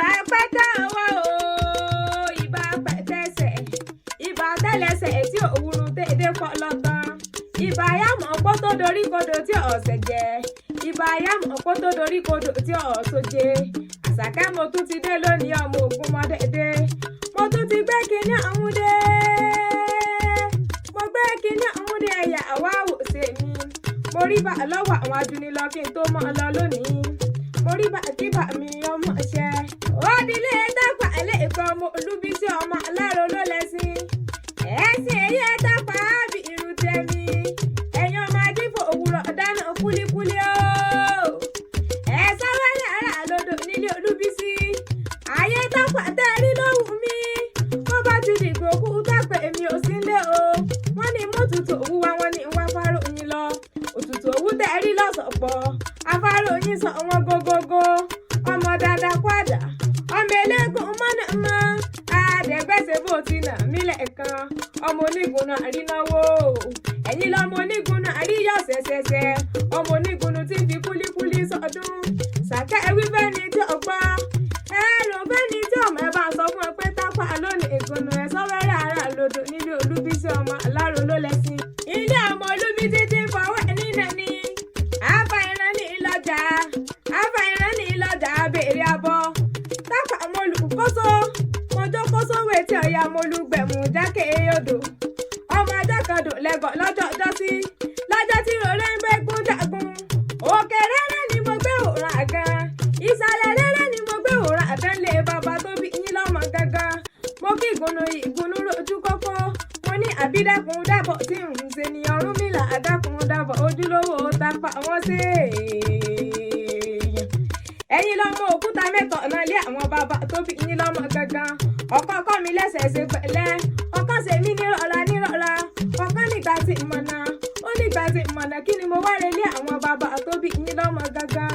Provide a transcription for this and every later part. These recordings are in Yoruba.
ibà pátá ọwọ́ o ibà pẹ̀tẹ́sẹ̀ ibà tẹ́lẹsẹ̀ tí òwúrú dédé pọ̀ lọ́tàn ibà yàmọ̀ pọ́ tó dorí kodò tí ọ̀sẹ̀ jẹ́ ibà yàmọ̀ pọ́ tó dorí kodò tí ọ̀sọ̀ jẹ́ Àṣàkẹ́ mo tún ti dé lónìí ọmọ ogun mọ́ dédé mo tún ti gbé kinní ọ̀hún dé mo gbé kinní ọ̀hún dé ẹ̀yà àwa àwòṣe mi mo rí bá lọ́wọ́ àwọn adúnilọ́ kí n tó mọ́ ọ lọ lónìí mo rí bá kíbà mi ọmọ ṣẹ́ ó dilé Tápà ẹlẹ́ẹ̀kan ọmọ Olúbísí ọmọ aláró ló lẹ́sìn ẹ̀sìn èyí Tápà bí irú tẹ̀mí ẹ̀yàn ọmọ adífò òwúrọ̀ dáná kúlíkúlí o ẹ̀ sáwẹ́lẹ̀ ara lọ́dọ̀ nílé Olúbísí ayé Tápà tẹ́rí lóhùn mi bó bá ti dìgbò kú Tápà èmi ò sí lé o wọ́n ní mú tutù òwú wa wọ́n ní wá fáró yín lọ òtútù òwú tẹ́rí lọ́sọ̀pọ̀ afáró yín sọ wọn gógógó ọmọ dáadáa kwádà ọmọ eléegun mọ́nà mọ́ àdẹ́gbẹ́sẹ̀ bó ti nà mílẹ̀ kan ọmọ onígun náà rí náwó ẹ̀yin lọ́mọ onígun náà rí yọ̀ ṣẹ̀ṣẹ̀ṣẹ̀ ọmọ onígun tí fi kúlíkúlí sọdún Ṣàkẹ́ wí fẹ́ni tí ọgbọ́n ẹ̀rọ fẹ́ni tí ọmọ ẹ bá sọ fún ẹ pé Tápà lónìí ìgùnnù ẹ̀ sọ́wẹ́rẹ́ ara lòdò nílé Olúbísí ọmọ aláró ló lẹ́sìn ilé ọmọ Olúbísí ti fọwọ́ ẹ̀ nínà ni àbá ìran ní ìlọjà béèrè abọ́ Tápà mọlùkóso mọjọkóso wetí ọ̀yà mọlùgbẹ̀mù jákè odò ọmọ ajákàndò lẹ́gọ̀ lọ́jọ́ ọjọ́sí lọ́jọ́ tí rọrẹ́ ń gbẹ́gun jagun òkè rẹ́rẹ́ ni mo gbé òòrùn àgàn ìsàlẹ̀ rẹ́rẹ́ ni mo gbé òòrùn àtẹ́lẹ̀ bàbá tó bí yín lọ́mọ gangan mo kí ìgúnnú rojú kókó mo ní àbídàkùn dàbọ̀ tí ń ṣe ní Ọ̀rúnmìlà àdàkùn dàbọ̀ ojúlówó Tápà wọ́n ṣe ẹ̀yin lọ́mọ òkúta mẹ́tọ̀ náà lé àwọn bàbá tó bí yín lọ́mọ gangan ọ̀kan kọ́ mi lẹ́sẹ̀ẹsẹ̀ pẹ̀lẹ́ ọ̀kan ṣe mí nírọ̀lá ọ̀kan nígbà tí ìmọ̀nà ó nígbà tí ìmọ̀nà kí ni mo wá relé àwọn bàbá tó bí yín lọ́mọ gangan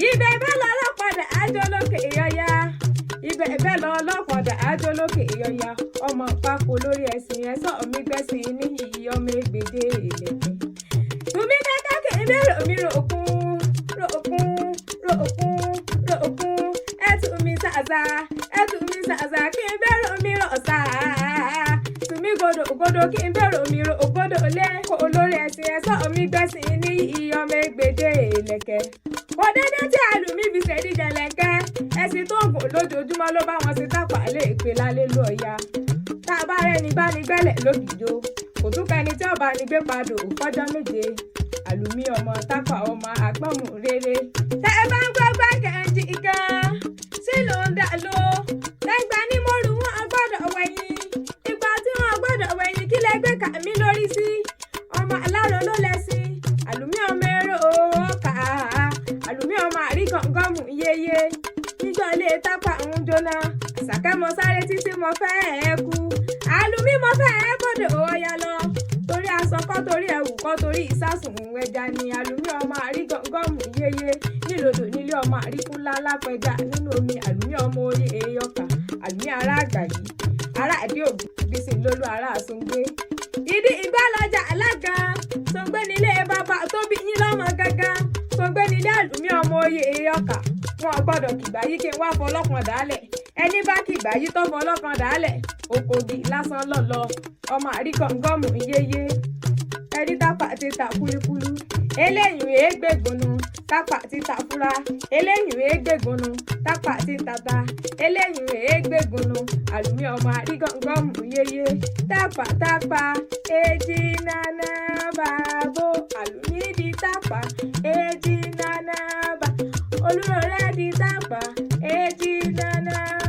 ibẹ̀ bẹ́ẹ̀ lọ ọlọ́pàdà ájọ lókè ìyọ̀yà ibẹ̀ bẹ́ẹ̀ lọ ọlọ́pàdà ájọ lókè ìyọ̀yà ọmọ pákó lórí ẹ̀sìn ẹ̀ sọ mi gbẹ̀sìn ní iyì ọmọ ègbèdé ìlẹ̀kùn tùmí kẹ́kẹ́ kì í bẹ̀rẹ̀ omi ròkun ẹtù mi sàzà kí n bẹ̀rẹ̀ omi rọ̀ sá tùmí gòdò kí n bẹ̀rẹ̀ omi rọ̀ ògbódò lé kó olórí ẹ̀sìn ẹ̀sọ́ omi gbẹ̀sìn ní iyì ọmọ ègbèdé ìlẹ̀kẹ̀ kò dédé tí àlùmí fi ṣèdí jẹ̀lẹ̀kẹ́ ẹ̀sìn tó gùn lójoojúmọ́ ló bá wọn sí Tápà lè pè lálé ló ọ̀ya tá a bá rẹ́ni bá ní gbẹ́lẹ̀ lókìjó kò tún kẹni tí ọba ní gbé padò fọ́jọ́ méje àlùmí ọmọ Tápà ọmọ àgbọ̀mù rere tẹ́ ẹ bá ń gbọ́ gbẹ́kẹ̀ẹ́jì gan sí ló ń dà ló lẹ́gbà ní mo rù wọ́n gbọ́dọ̀ wẹ̀yìn ìgbà tí wọ́n gbọ́dọ̀ wẹ̀yìn kí lẹ́gbẹ́ kà mí lórí sí ọmọ aláró ló lẹ́sìn àlùmí ọmọ ẹ̀rọ ọkà àlùmí ọmọ àríkọ̀ǹgọ́mù yeye níjọ́ ilé Tápà ń jóná Àṣàkẹ́ mo sáré títí mo fẹ́ ẹ̀ kú àlùmí mo fẹ́ ẹ̀ kọ́dọ̀ ọ̀ya lọ torí aṣọ kọ́ torí ẹ̀wù kọ́ torí ìsásùn ẹja ni àlùmí ọmọ àrígọ́mù yeye nílòdò nílé ọmọ àríkúnlá lápẹja nínú omi àlùmí ọmọ orí èèyọkà àlùmí ará àgbàyí ará àdé ògbésìn lólú ará àsùngbé ìdí ìgbàlọ́jà alága sọgbé nílé bàbá tó bí yín lọ́mọ gangan sọgbé nílé àlùmí ọmọ orí èèyọkà wọn gbọ́dọ̀ kìgbà yí kí n wá fọlọ́kan dálẹ̀ ẹni bá kìgbà yí tó fọlọ́kan dálẹ̀ òkògì lásán lọ́lọ́ ọmọ àríkọ̀ǹgọ́mù yeye ẹni Tápà ti ta kúlúkúlú eléyìí rèé gbégbónú Tápà ti ta fúra eléyìí rèé gbégbónú Tápà ti tata eléyìí rèé gbégbónú àlùmí ọmọ àríkọ̀ǹgọ́mù yeye Tápà èjì nana bàbó àlùmí di Tápà èjì nana bà olúrọ̀rẹ́ di Tápà èjì nana.